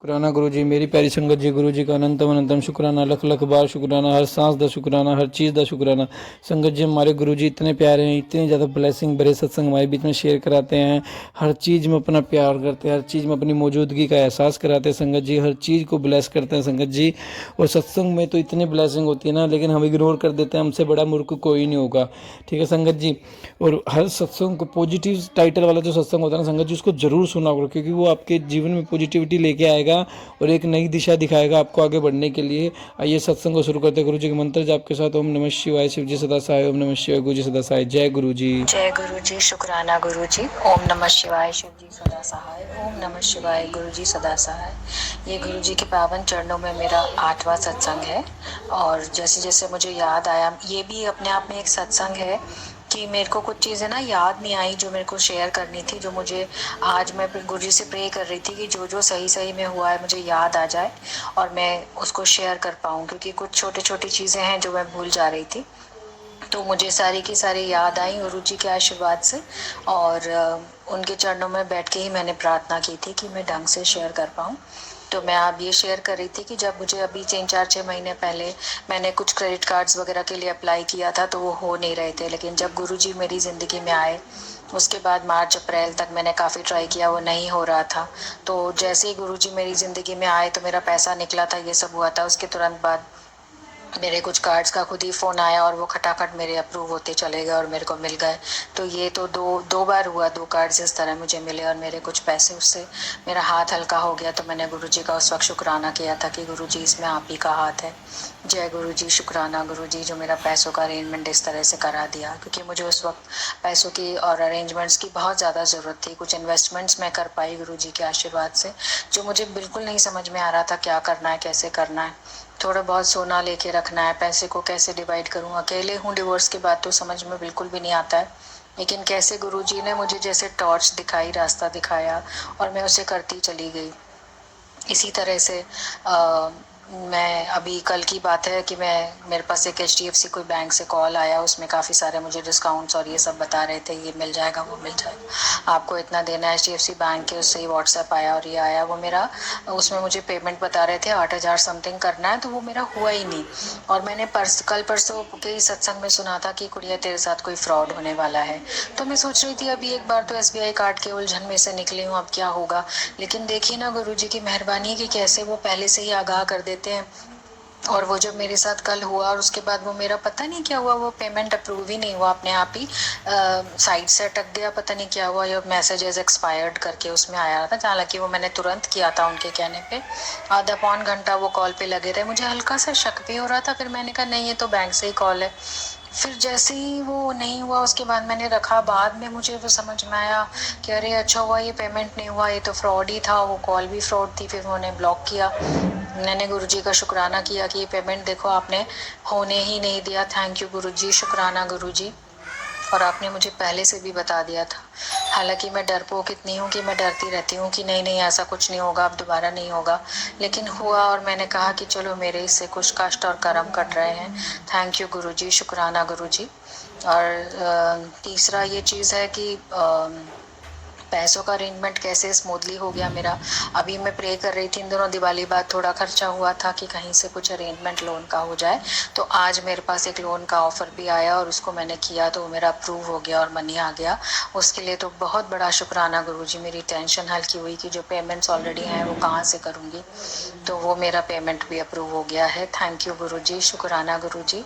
शुक्राना गुरु जी, मेरी प्यारी संगत जी, गुरु जी का अनंतम अनंतम शुक्राना, लख लख बार शुक्राना, हर सांस दा शुक्राना, हर चीज़ दा शुक्राना। संगत जी, हमारे गुरु जी इतने प्यारे हैं, इतने ज़्यादा ब्लेसिंग भरे सत्संग हमारे बीच में शेयर कराते हैं। हर चीज़ में अपना प्यार करते हैं, हर चीज़ में अपनी मौजूदगी का एहसास कराते हैं। संगत जी हर चीज़ को ब्लेस करते हैं संगत जी। और सत्संग में तो इतनी ब्लेसिंग होती है ना, लेकिन हम इग्नोर कर देते हैं। हमसे बड़ा मूर्ख कोई नहीं होगा, ठीक है संगत जी। और हर सत्संग को पॉजिटिव टाइटल वाला जो सत्संग होता है ना संगत जी, उसको जरूर सुना करो, क्योंकि वो आपके जीवन में पॉजिटिविटी लेके आएगा और एक नई दिशा दिखाएगा आपको आगे बढ़ने के लिए। आइए सत्संग को शुरू करते हैं। गुरु जी के मंत्र जाप के साथ। ओम नमः शिवाय, शिव जी सदा सहाय। ओम नमः शिवाय, गुरु जी सदा सहाय। जय गुरु जी। जय गुरु जी। शुक्राना गुरु जी। ओम नमः शिवाय, शिव जी सदा सहाय। ओम नमः शिवाय, गुरु जी सदा सहाय। ये गुरु जी के पावन चरणों में मेरा 8वां सत्संग है। और जैसे जैसे मुझे याद आया, ये भी अपने आप में एक सत्संग है कि मेरे को कुछ चीज़ें ना याद नहीं आई जो मेरे को शेयर करनी थी, जो मुझे आज मैं गुरु जी से प्रे कर रही थी कि जो जो सही सही में हुआ है मुझे याद आ जाए और मैं उसको शेयर कर पाऊँ, क्योंकि कुछ छोटी छोटी चीज़ें हैं जो मैं भूल जा रही थी। तो मुझे सारी की सारी याद आई गुरु जी के आशीर्वाद से। और उनके चरणों में बैठ के ही मैंने प्रार्थना की थी कि मैं ढंग से शेयर कर पाऊँ। तो मैं अब ये शेयर कर रही थी कि जब मुझे अभी 3-4-6 महीने पहले मैंने कुछ क्रेडिट कार्ड्स वगैरह के लिए अप्लाई किया था तो वो हो नहीं रहे थे, लेकिन जब गुरु जी मेरी ज़िंदगी में आए उसके बाद मार्च अप्रैल तक मैंने काफ़ी ट्राई किया, वो नहीं हो रहा था। तो जैसे ही गुरु जी मेरी ज़िंदगी में आए तो मेरा पैसा निकला था, ये सब हुआ था। उसके तुरंत बाद मेरे कुछ कार्ड्स का खुद ही फ़ोन आया और वो खटाखट मेरे अप्रूव होते चले गए और मेरे को मिल गए। तो ये तो दो बार हुआ, 2 कार्ड्स इस तरह मुझे मिले और मेरे कुछ पैसे, उससे मेरा हाथ हल्का हो गया। तो मैंने गुरुजी का उस वक्त शुक्राना किया था कि गुरुजी इसमें आप ही का हाथ है। जय गुरुजी। शुक्राना गुरुजी जो मेरा पैसों का अरेंजमेंट इस तरह से करा दिया, क्योंकि मुझे उस वक्त पैसों की और अरेंजमेंट्स की बहुत ज़्यादा ज़रूरत थी। कुछ इन्वेस्टमेंट्स मैं कर पाई गुरुजी के आशीर्वाद से, जो मुझे बिल्कुल नहीं समझ में आ रहा था क्या करना है, कैसे करना है। थोड़ा बहुत सोना लेके रखना है, पैसे को कैसे डिवाइड करूँ। अकेले हूँ, डिवोर्स के बाद तो समझ में बिल्कुल भी नहीं आता है, लेकिन कैसे गुरुजी ने मुझे जैसे टॉर्च दिखाई, रास्ता दिखाया और मैं उसे करती चली गई। इसी तरह से मैं अभी कल की बात है कि मेरे पास एक HDFC कोई बैंक से कॉल आया, उसमें काफ़ी सारे मुझे डिस्काउंट्स और ये सब बता रहे थे, ये मिल जाएगा वो मिल जाएगा, आपको इतना देना है। HDFC बैंक के उससे ही व्हाट्सएप आया और ये आया, वो मेरा उसमें मुझे पेमेंट बता रहे थे 8,000 समथिंग करना है, तो वो मेरा हुआ ही नहीं। और मैंने कल परसों के ही सत्संग में सुना था कि कुड़िया तेरे साथ कोई फ्रॉड होने वाला है। तो मैं सोच रही थी अभी एक बार तो SBI कार्ड के उलझन में से निकली हूँ, अब क्या होगा। लेकिन देखिए ना गुरु जी की मेहरबानी कि कैसे वो पहले से ही आगाह कर देते हैं। और वो जब मेरे साथ कल हुआ और उसके बाद वो मेरा पता नहीं क्या हुआ, वो पेमेंट अप्रूव ही नहीं हुआ, अपने आप ही साइट से अटक गया, पता नहीं क्या हुआ। ये मैसेजेस एक्सपायर्ड करके उसमें आया था, हालांकि वो मैंने तुरंत किया था उनके कहने पे। आधा पौन घंटा वो कॉल पे लगे रहे, मुझे हल्का सा शक भी हो रहा था। फिर मैंने कहा नहीं, ये तो बैंक से ही कॉल है। फिर जैसे ही वो नहीं हुआ उसके बाद मैंने रखा, बाद में मुझे वो समझ में आया कि अरे अच्छा हुआ ये पेमेंट नहीं हुआ, ये तो फ्रॉड ही था, वो कॉल भी फ्रॉड थी। फिर उन्होंने ब्लॉक किया। मैंने गुरुजी का शुक्राना किया कि ये पेमेंट देखो आपने होने ही नहीं दिया। थैंक यू गुरुजी, शुक्राना गुरुजी। और आपने मुझे पहले से भी बता दिया था। हालांकि मैं डरपोक इतनी हूँ कि मैं डरती रहती हूँ कि नहीं नहीं ऐसा कुछ नहीं होगा, अब दोबारा नहीं होगा, लेकिन हुआ। और मैंने कहा कि चलो मेरे इससे कुछ कष्ट और कर्म कट रहे हैं। थैंक यू गुरुजी, शुक्राना गुरुजी। और तीसरा ये चीज़ है कि पैसों का अरेंजमेंट कैसे स्मूथली हो गया मेरा। अभी मैं प्रे कर रही थी इन दोनों दिवाली बाद, थोड़ा खर्चा हुआ था कि कहीं से कुछ अरेंजमेंट लोन का हो जाए। तो आज मेरे पास एक लोन का ऑफर भी आया और उसको मैंने किया तो वो मेरा अप्रूव हो गया और मनी आ गया। उसके लिए तो बहुत बड़ा शुक्राना गुरुजी। मेरी टेंशन हल्की हुई कि जो पेमेंट्स ऑलरेडी हैं वो कहाँ से करूँगी, तो वो मेरा पेमेंट भी अप्रूव हो गया है। थैंक यू गुरुजी, शुक्राना गुरुजी।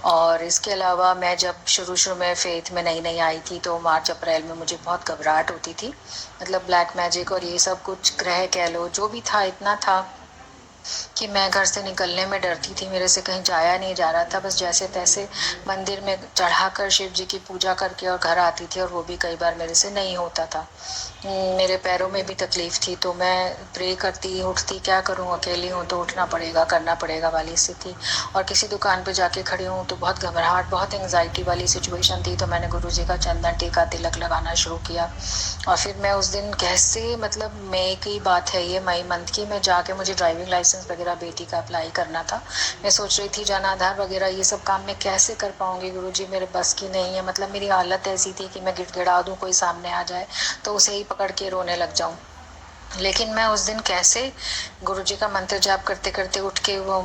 और इसके अलावा मैं जब शुरू में फेथ में नई नई आई थी तो मार्च अप्रैल में मुझे बहुत घबराहट होती थी। मतलब ब्लैक मैजिक और ये सब कुछ ग्रह कह लो, जो भी था इतना था कि मैं घर से निकलने में डरती थी। मेरे से कहीं जाया नहीं जा रहा था, बस जैसे तैसे मंदिर में चढ़ाकर शिव जी की पूजा करके और घर आती थी, और वो भी कई बार मेरे से नहीं होता था। मेरे पैरों में भी तकलीफ थी, तो मैं प्रे करती उठती, क्या करूं, अकेली हूं तो उठना पड़ेगा, करना पड़ेगा वाली स्थिति। और किसी दुकान पे जाके खड़ी हूँ तो बहुत घबराहट, बहुत एंग्जाइटी वाली सिचुएशन थी। तो मैंने गुरु जी का चंदन टीका तिलक लगाना शुरू किया। और फिर मैं उस दिन कैसे, मतलब मई की बात है ये, मई मंथ की, मैं जाके मुझे ड्राइविंग लाइसेंस वगैरह बेटी का अप्लाई करना था। मैं सोच रही थी जन आधार वगैरह ये सब काम मैं कैसे कर पाऊंगी गुरुजी, मेरे बस की नहीं है। मतलब मेरी हालत ऐसी थी कि मैं गिड़गिड़ा दूं, कोई सामने आ जाए तो उसे ही पकड़ के रोने लग जाऊं। लेकिन मैं उस दिन कैसे गुरुजी का मंत्र जाप करते करते उठ के वो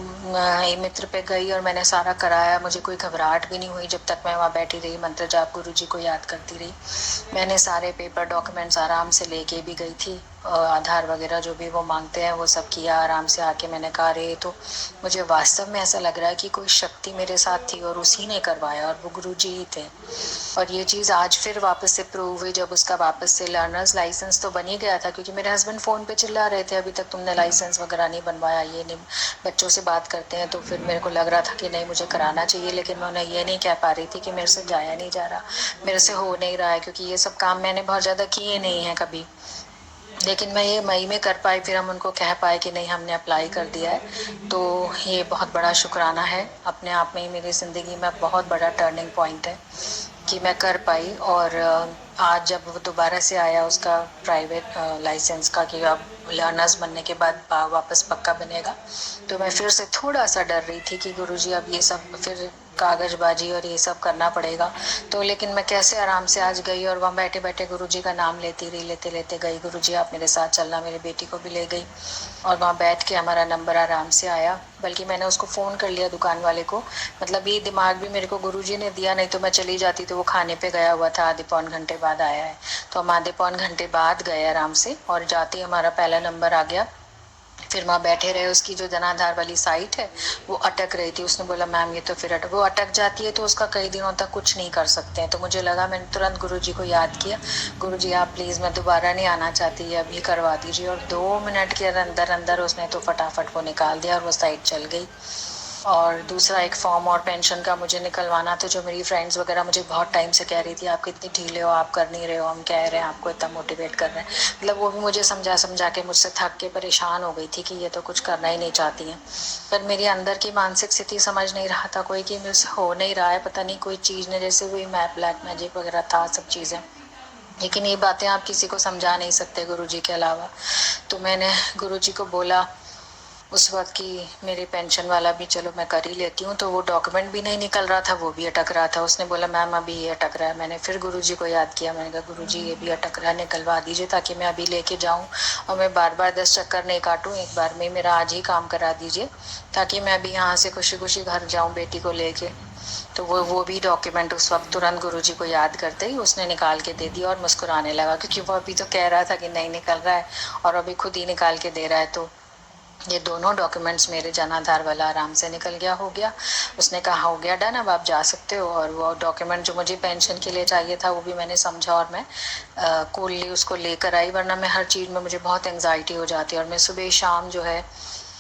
मित्र पे गई और मैंने सारा कराया। मुझे कोई घबराहट भी नहीं हुई जब तक मैं वहाँ बैठी रही, मंत्र जाप गुरुजी को याद करती रही। मैंने सारे पेपर डॉक्यूमेंट्स आराम से लेके भी गई थी, आधार वगैरह जो भी वो मांगते हैं वो सब किया। आराम से आके मैंने कहा रे, तो मुझे वास्तव में ऐसा लग रहा है कि कोई शक्ति मेरे साथ थी और उसी ने करवाया और वो गुरुजी ही थे। और ये चीज़ आज फिर वापस से प्रूव हुई जब उसका वापस से लर्नर्स लाइसेंस तो बन ही गया था, क्योंकि मेरे हस्बैंड फ़ोन पे चिल्ला रहे थे अभी तक तुमने लाइसेंस वगैरह नहीं बनवाया, ये नहीं, बच्चों से बात करते हैं। तो फिर मेरे को लग रहा था कि नहीं मुझे कराना चाहिए, लेकिन मैं उन्हें ये नहीं कह पा रही थी कि मेरे से जाया नहीं जा रहा, मेरे से हो नहीं रहा है, क्योंकि ये सब काम मैंने बहुत ज़्यादा किए नहीं हैं कभी। लेकिन मैं ये मई में कर पाई, फिर हम उनको कह पाए कि नहीं हमने अप्लाई कर दिया है। तो ये बहुत बड़ा शुक्राना है, अपने आप में ही मेरी ज़िंदगी में बहुत बड़ा टर्निंग पॉइंट है कि मैं कर पाई। और आज जब वो दोबारा से आया उसका प्राइवेट लाइसेंस का कि अब लर्नर्स बनने के बाद वापस पक्का बनेगा, तो मैं फिर से थोड़ा सा डर रही थी कि गुरुजी अब ये सब फिर कागजबाजी और ये सब करना पड़ेगा। तो लेकिन मैं कैसे आराम से आज गई और वहाँ बैठे बैठे गुरुजी का नाम लेती रही, लेते लेते गई, गुरुजी आप मेरे साथ चलना, मेरी बेटी को भी ले गई और वहाँ बैठ के हमारा नंबर आराम से आया। बल्कि मैंने उसको फ़ोन कर लिया दुकान वाले को, मतलब ये दिमाग भी मेरे को गुरुजी ने दिया, नहीं तो मैं चली जाती। तो वो खाने पे गया हुआ था, आधे पौन घंटे बाद आया है, तो हम आधे पौन घंटे बाद गए आराम से और जाते ही हमारा पहला नंबर आ गया। फिर वहाँ बैठे रहे, उसकी जो जनाधार वाली साइट है वो अटक रही थी। उसने बोला मैम ये तो फिर वो अटक जाती है तो उसका कई दिनों तक कुछ नहीं कर सकते हैं। तो मुझे लगा, मैंने तुरंत गुरुजी को याद किया, गुरुजी आप प्लीज़ मैं दोबारा नहीं आना चाहती, ये अभी करवा दीजिए। और 2 मिनट के अंदर अंदर उसने तो फटाफट वो निकाल दिया और वो साइट चल गई। और दूसरा एक फॉर्म और पेंशन का मुझे निकलवाना था, जो मेरी फ्रेंड्स वगैरह मुझे बहुत टाइम से कह रही थी आप कितनी ढीले हो, आप कर नहीं रहे हो, हम कह रहे हैं आपको इतना मोटिवेट कर रहे हैं। मतलब वो भी मुझे समझा समझा के मुझसे थक के परेशान हो गई थी कि ये तो कुछ करना ही नहीं चाहती हैं। पर मेरी अंदर की मानसिक स्थिति समझ नहीं रहा था कोई कि मुझसे हो नहीं रहा है, पता नहीं कोई चीज़ ने, जैसे कोई ब्लैक मैजिक वगैरह था सब चीज़ें। लेकिन ये बातें आप किसी को समझा नहीं सकते गुरुजी के अलावा। तो मैंने गुरुजी को बोला उस वक्त की मेरी पेंशन वाला भी चलो मैं कर ही लेती हूँ। तो वो डॉक्यूमेंट भी नहीं निकल रहा था, वो भी अटक रहा था। उसने बोला मैम अभी ये अटक रहा है। मैंने फिर गुरुजी को याद किया, मैंने कहा गुरुजी ये भी अटक रहा है, निकलवा दीजिए ताकि मैं अभी लेके जाऊँ और मैं बार बार 10 चक्कर नहीं काटूँ, एक बार में मेरा आज ही काम करा दीजिए ताकि मैं अभी यहाँ से खुशी खुशी घर जाऊँ बेटी को लेके। तो वो भी डॉक्यूमेंट उस वक्त तुरंत गुरुजी को याद करते ही उसने निकाल के दे दिया और मुस्कुराने लगा, क्योंकि वो अभी तो कह रहा था कि नहीं निकल रहा है और अभी खुद ही निकाल के दे रहा है। तो ये दोनों डॉक्यूमेंट्स मेरे जनाधार वाला आराम से निकल गया, हो गया। उसने कहा हो गया डन, अब आप जा सकते हो। और वो डॉक्यूमेंट जो मुझे पेंशन के लिए चाहिए था वो भी मैंने समझा और मैं कूलली उसको लेकर आई, वरना मैं हर चीज़ में मुझे बहुत एंग्जाइटी हो जाती है। और मैं सुबह शाम जो है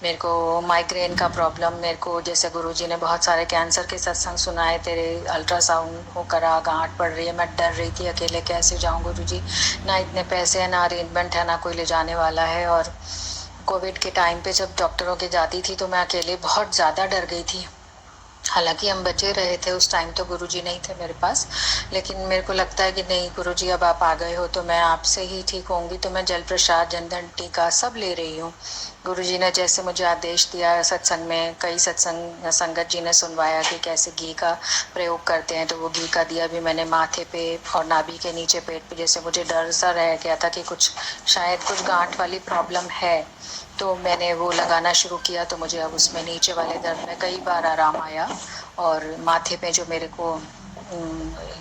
मेरे को माइग्रेन का प्रॉब्लम, मेरे को जैसे गुरुजी ने बहुत सारे कैंसर के सत्संग सुनाए, तेरे अल्ट्रासाउंड हो करा, गांठ पड़ रही है, मैं डर रही थी अकेले कैसे जाऊँ गुरुजी, ना इतने पैसे हैं, ना अरेंजमेंट है, ना कोई ले जाने वाला है। और कोविड के टाइम पे जब डॉक्टरों के जाती थी तो मैं अकेले बहुत ज़्यादा डर गई थी। हालांकि हम बचे रहे थे उस टाइम, तो गुरुजी नहीं थे मेरे पास, लेकिन मेरे को लगता है कि नहीं गुरुजी अब आप आ गए हो तो मैं आपसे ही ठीक होंगी। तो मैं जल प्रसाद, जनधन टीका सब ले रही हूँ। गुरुजी ने जैसे मुझे आदेश दिया, सत्संग में कई सत्संग संगत जी ने सुनवाया कि कैसे घी का प्रयोग करते हैं, तो वो घी का दिया भी मैंने माथे पे और नाभि के नीचे पेट पे, जैसे मुझे डर सा रह गया था कि कुछ शायद कुछ गांठ वाली प्रॉब्लम है, तो मैंने वो लगाना शुरू किया। तो मुझे अब उसमें नीचे वाले दर्द में कई बार आराम आया। और माथे पे जो मेरे को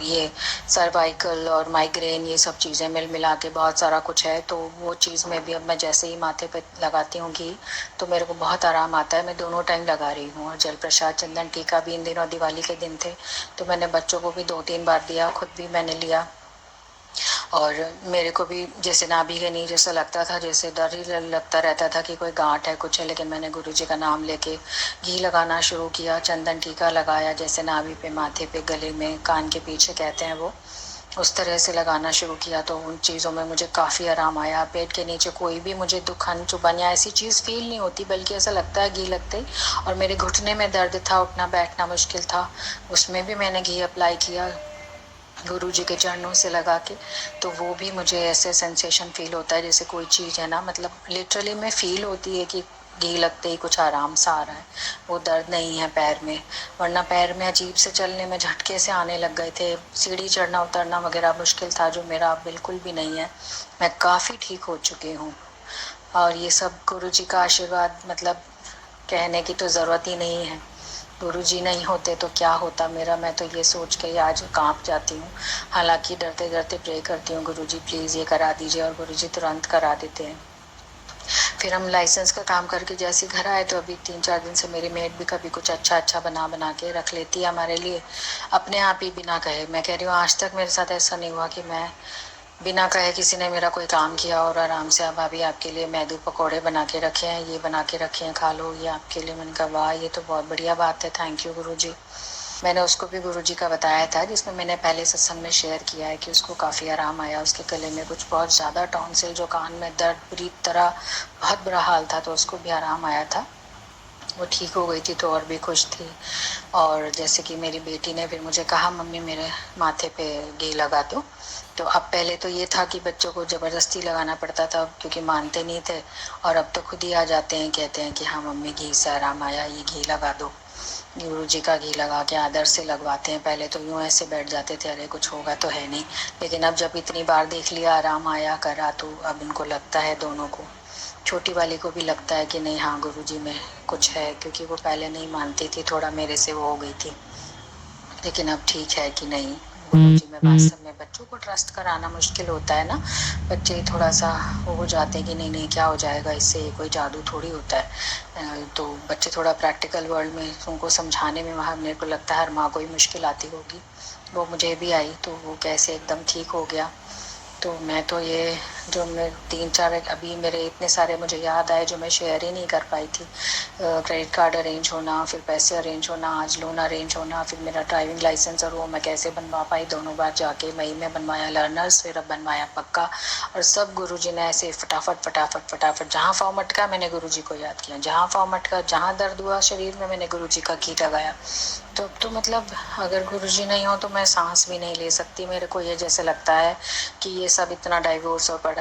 ये सर्वाइकल और माइग्रेन ये सब चीज़ें मिल मिला के बहुत सारा कुछ है, तो वो चीज़ में भी अब मैं जैसे ही माथे पे लगाती हूँ घी तो मेरे को बहुत आराम आता है। मैं दोनों टाइम लगा रही हूँ। और जल प्रसाद, चंदन टीका भी इन दिनों दिवाली के दिन थे तो मैंने बच्चों को भी 2-3 बार दिया, खुद भी मैंने लिया। और मेरे को भी जैसे नाभि के नीचे जैसा लगता था, जैसे डर ही लगता रहता था कि कोई गांठ है कुछ है, लेकिन मैंने गुरुजी का नाम लेके घी लगाना शुरू किया, चंदन टीका लगाया, जैसे नाभि पे, माथे पे, गले में, कान के पीछे कहते हैं वो, उस तरह से लगाना शुरू किया। तो उन चीज़ों में मुझे काफ़ी आराम आया। पेट के नीचे कोई भी मुझे दुखन चुभन या ऐसी चीज़ फील नहीं होती, बल्कि ऐसा लगता है घी लगते ही। और मेरे घुटने में दर्द था, उठना बैठना मुश्किल था, उसमें भी मैंने घी अप्लाई किया गुरुजी के चरणों से लगा के। तो वो भी मुझे ऐसे सेंसेशन फील होता है जैसे कोई चीज़ है ना, मतलब लिटरली में फील होती है कि घी लगते ही कुछ आराम सा आ रहा है, वो दर्द नहीं है पैर में। वरना पैर में अजीब से चलने में झटके से आने लग गए थे, सीढ़ी चढ़ना उतरना वगैरह मुश्किल था, जो मेरा बिल्कुल भी नहीं है। मैं काफ़ी ठीक हो चुकी हूँ। और ये सब गुरु जी का आशीर्वाद, मतलब कहने की तो ज़रूरत ही नहीं है। गुरु जी नहीं होते तो क्या होता मेरा, मैं तो ये सोच के ही आज कांप जाती हूँ। हालांकि डरते डरते प्रे करती हूँ, गुरु जी प्लीज़ ये करा दीजिए, और गुरु जी तुरंत करा देते हैं। फिर हम लाइसेंस का काम करके जैसे घर आए तो अभी 3-4 दिन से मेरी मेड भी कभी कुछ अच्छा अच्छा बना बना के रख लेती है हमारे लिए, अपने आप ही, बिना कहे। मैं कह रही हूँ आज तक मेरे साथ ऐसा नहीं हुआ कि मैं बिना कहे किसी ने मेरा कोई काम किया और आराम से, अब भाभी आपके लिए मैदू पकोड़े बना के रखे हैं, ये बना के रखे हैं, खा लो ये आपके लिए। मैंने कहा वाह, ये तो बहुत बढ़िया बात है, थैंक यू गुरु जी। मैंने उसको भी गुरु जी का बताया था, जिसमें मैंने पहले सत्संग में शेयर किया है कि उसको काफ़ी आराम आया। उसके गले में कुछ बहुत ज़्यादा टॉन्सिल, जो कान में दर्द बुरी तरह बहुत बुरा हाल था, तो उसको भी आराम आया था, वो ठीक हो गई थी, तो और भी खुश थी। और जैसे कि मेरी बेटी ने फिर मुझे कहा मम्मी मेरे माथे पे घी लगा दो। तो अब पहले तो ये था कि बच्चों को ज़बरदस्ती लगाना पड़ता था क्योंकि मानते नहीं थे, और अब तो खुद ही आ जाते हैं, कहते हैं कि हाँ मम्मी घी से आराम आया, ये घी लगा दो। गुरु जी का घी लगा के आदर से लगवाते हैं। पहले तो यूँ ऐसे बैठ जाते थे, अरे कुछ होगा तो है नहीं, लेकिन अब जब इतनी बार देख लिया आराम आया करा, तो अब इनको लगता है, दोनों को, छोटी वाली को भी लगता है कि नहीं हाँ गुरु जी में कुछ है, क्योंकि वो पहले नहीं मानती थी, थोड़ा मेरे से वो हो गई थी, लेकिन अब ठीक है कि नहीं गुरु जी में। वास्तव में बच्चों को ट्रस्ट कराना मुश्किल होता है ना, बच्चे थोड़ा सा वो हो जाते हैं कि नहीं नहीं क्या हो जाएगा इससे, ये कोई जादू थोड़ी होता है। तो बच्चे थोड़ा प्रैक्टिकल वर्ल्ड में, उनको समझाने में वहाँ मेरे को लगता है हर माँ को ही मुश्किल आती होगी, वो मुझे भी आई, तो वो कैसे एकदम ठीक हो गया। तो मैं तो ये जो मैं 3-4 अभी मेरे इतने सारे मुझे याद आए जो मैं शेयर ही नहीं कर पाई थी। क्रेडिट कार्ड अरेंज होना, फिर पैसे अरेंज होना, आज लोन अरेंज होना, फिर मेरा ड्राइविंग लाइसेंस, और वो मैं कैसे बनवा पाई, दोनों बार जाके मई में बनवाया लर्नर्स, फिर अब बनवाया पक्का। और सब गुरुजी ने ऐसे फटाफट फटाफट फटाफट, जहाँ पाँव मटका मैंने गुरुजी को याद किया, जहाँ पाँव मटका, जहाँ दर्द हुआ शरीर में, मैंने गुरुजी का घी लगाया। तो अब तो मतलब अगर गुरुजी नहीं हो तो मैं सांस भी नहीं ले सकती। मेरे को ये जैसे लगता है कि ये सब इतना डाइवोर्स और बड़ा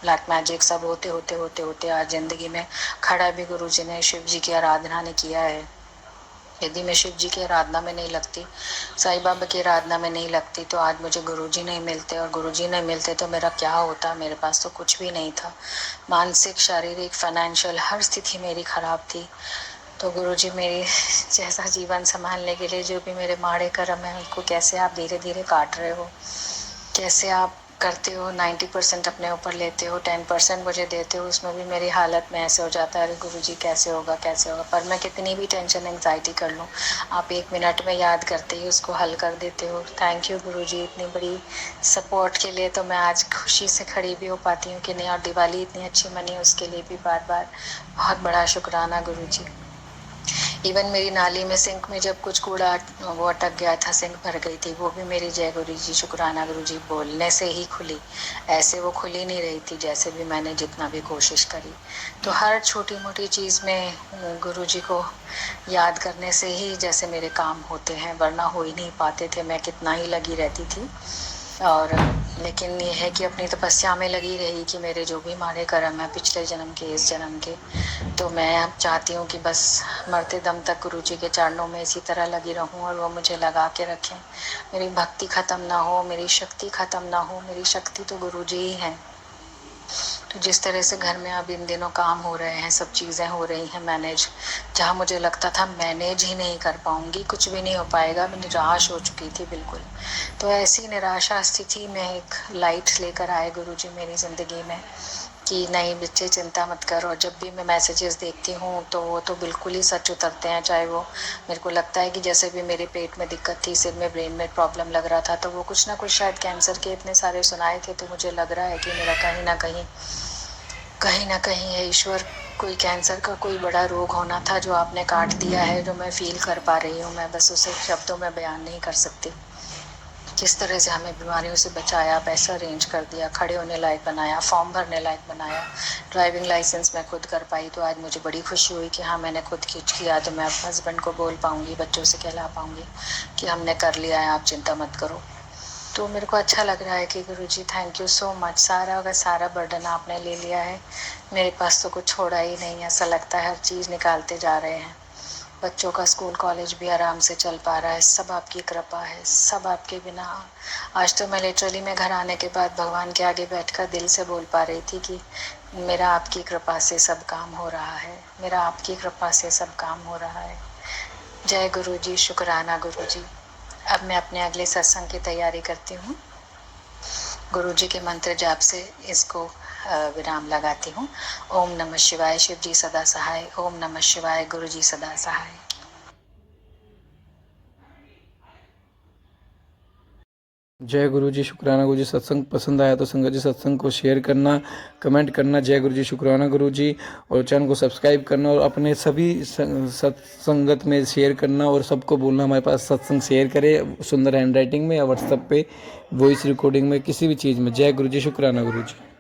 ब्लैक मैजिक सब होते होते होते होते आज ज़िंदगी में खड़ा भी गुरुजी ने, शिव जी की आराधना ने किया है। यदि मैं शिव जी की आराधना में नहीं लगती, साईं बाबा की आराधना में नहीं लगती, तो आज मुझे गुरुजी नहीं मिलते, और गुरुजी नहीं मिलते तो मेरा क्या होता। मेरे पास तो कुछ भी नहीं था, मानसिक, शारीरिक, फाइनेंशियल हर स्थिति मेरी खराब थी। तो गुरुजी मेरी जैसा जीवन संभालने के लिए जो भी मेरे माड़े कर्म है, उसको कैसे आप धीरे धीरे काट रहे हो, कैसे आप करते हो, 90% अपने ऊपर लेते हो, 10% मुझे देते हो, उसमें भी मेरी हालत में ऐसे हो जाता है, अरे गुरुजी कैसे होगा कैसे होगा। पर मैं कितनी भी टेंशन एंग्जाइटी कर लूँ, आप 1 मिनट में याद करते ही उसको हल कर देते हो। थैंक यू गुरुजी, इतनी बड़ी सपोर्ट के लिए। तो मैं आज खुशी से खड़ी भी हो पाती हूँ कि नहीं, और दिवाली इतनी अच्छी मनी, उसके लिए भी बार बार बहुत बड़ा शुक्राना गुरुजी। इवन मेरी नाली में, सिंक में जब कुछ कूड़ा वो अटक गया था, सिंक भर गई थी, वो भी मेरी जय गुरु जी, शुक्राना गुरु जी बोलने से ही खुली। ऐसे वो खुली नहीं रही थी, जैसे भी मैंने जितना भी कोशिश करी। तो हर छोटी मोटी चीज़ में गुरु जी को याद करने से ही जैसे मेरे काम होते हैं, वरना हो ही नहीं पाते थे, मैं कितना ही लगी रहती थी। और लेकिन ये है कि अपनी तपस्या में लगी रही कि मेरे जो भी माड़े कर्म है पिछले जन्म के, इस जन्म के, तो मैं अब चाहती हूँ कि बस मरते दम तक गुरु जी के चरणों में इसी तरह लगी रहूँ, और वो मुझे लगा के रखें। मेरी भक्ति ख़त्म ना हो, मेरी शक्ति ख़त्म ना हो। मेरी शक्ति तो गुरु जी ही हैं। तो जिस तरह से घर में अब इन दिनों काम हो रहे हैं, सब चीज़ें हो रही हैं मैनेज, जहाँ मुझे लगता था मैनेज ही नहीं कर पाऊँगी, कुछ भी नहीं हो पाएगा, मैं निराश हो चुकी थी बिल्कुल। तो ऐसी निराशा स्थिति में एक लाइट लेकर आए गुरुजी मेरी ज़िंदगी में कि नहीं बच्चे चिंता मत कर। और जब भी मैं मैसेजेस देखती हूँ तो वो तो बिल्कुल ही सच उतरते हैं। चाहे वो मेरे को लगता है कि जैसे भी मेरे पेट में दिक्कत थी, सिर में, ब्रेन में प्रॉब्लम लग रहा था, तो वो कुछ ना कुछ शायद कैंसर के इतने सारे सुनाए थे, तो मुझे लग रहा है कि मेरा कहीं ना कहीं है ईश्वर, कोई कैंसर का कोई बड़ा रोग होना था जो आपने काट दिया है, जो मैं फील कर पा रही हूँ। मैं बस उसे शब्दों में बयान नहीं कर सकती। किस तरह से हमें बीमारियों से बचाया, पैसा अरेंज कर दिया, खड़े होने लायक बनाया, फॉर्म भरने लायक बनाया, ड्राइविंग लाइसेंस मैं खुद कर पाई। तो आज मुझे बड़ी खुशी हुई कि हाँ मैंने खुद कुछ किया, तो मैं अब हस्बैंड को बोल पाऊँगी, बच्चों से कहला पाऊँगी कि हमने कर लिया है, आप चिंता मत करो। तो मेरे को अच्छा लग रहा है कि गुरुजी थैंक यू सो मच, सारा का सारा बर्डन आपने ले लिया है, मेरे पास तो कुछ छोड़ा ही नहीं। ऐसा लगता है हर चीज़ निकालते जा रहे हैं। बच्चों का स्कूल कॉलेज भी आराम से चल पा रहा है। सब आपकी कृपा है, सब आपके बिना। आज तो मैं लिटरली मैं घर आने के बाद भगवान के आगे बैठकर दिल से बोल पा रही थी कि मेरा आपकी कृपा से सब काम हो रहा है, मेरा आपकी कृपा से सब काम हो रहा है। जय गुरु जी, शुक्राना गुरु जी। अब मैं अपने अगले सत्संग की तैयारी करती हूँ। गुरु जी के मंत्र जाप से इसको विराम लगाती हूँ। ओम नमः शिवाय, शिव जी सदा सहाय। ओम नमः शिवाय, गुरु जी सदा सहाय। जय गुरु जी, शुक्राना गुरु जी। सत्संग पसंद आया तो संगत जी सत्संग को शेयर करना, कमेंट करना। जय गुरु जी, शुक्राना गुरु जी। और चैनल को सब्सक्राइब करना और अपने सभी सत्संगत में शेयर करना और सबको बोलना हमारे पास सत्संग शेयर करे, सुंदर हैंड राइटिंग में या व्हाट्सएप पे वॉइस रिकॉर्डिंग में, किसी भी चीज़ में। जय गुरु जी, शुक्राना गुरु जी।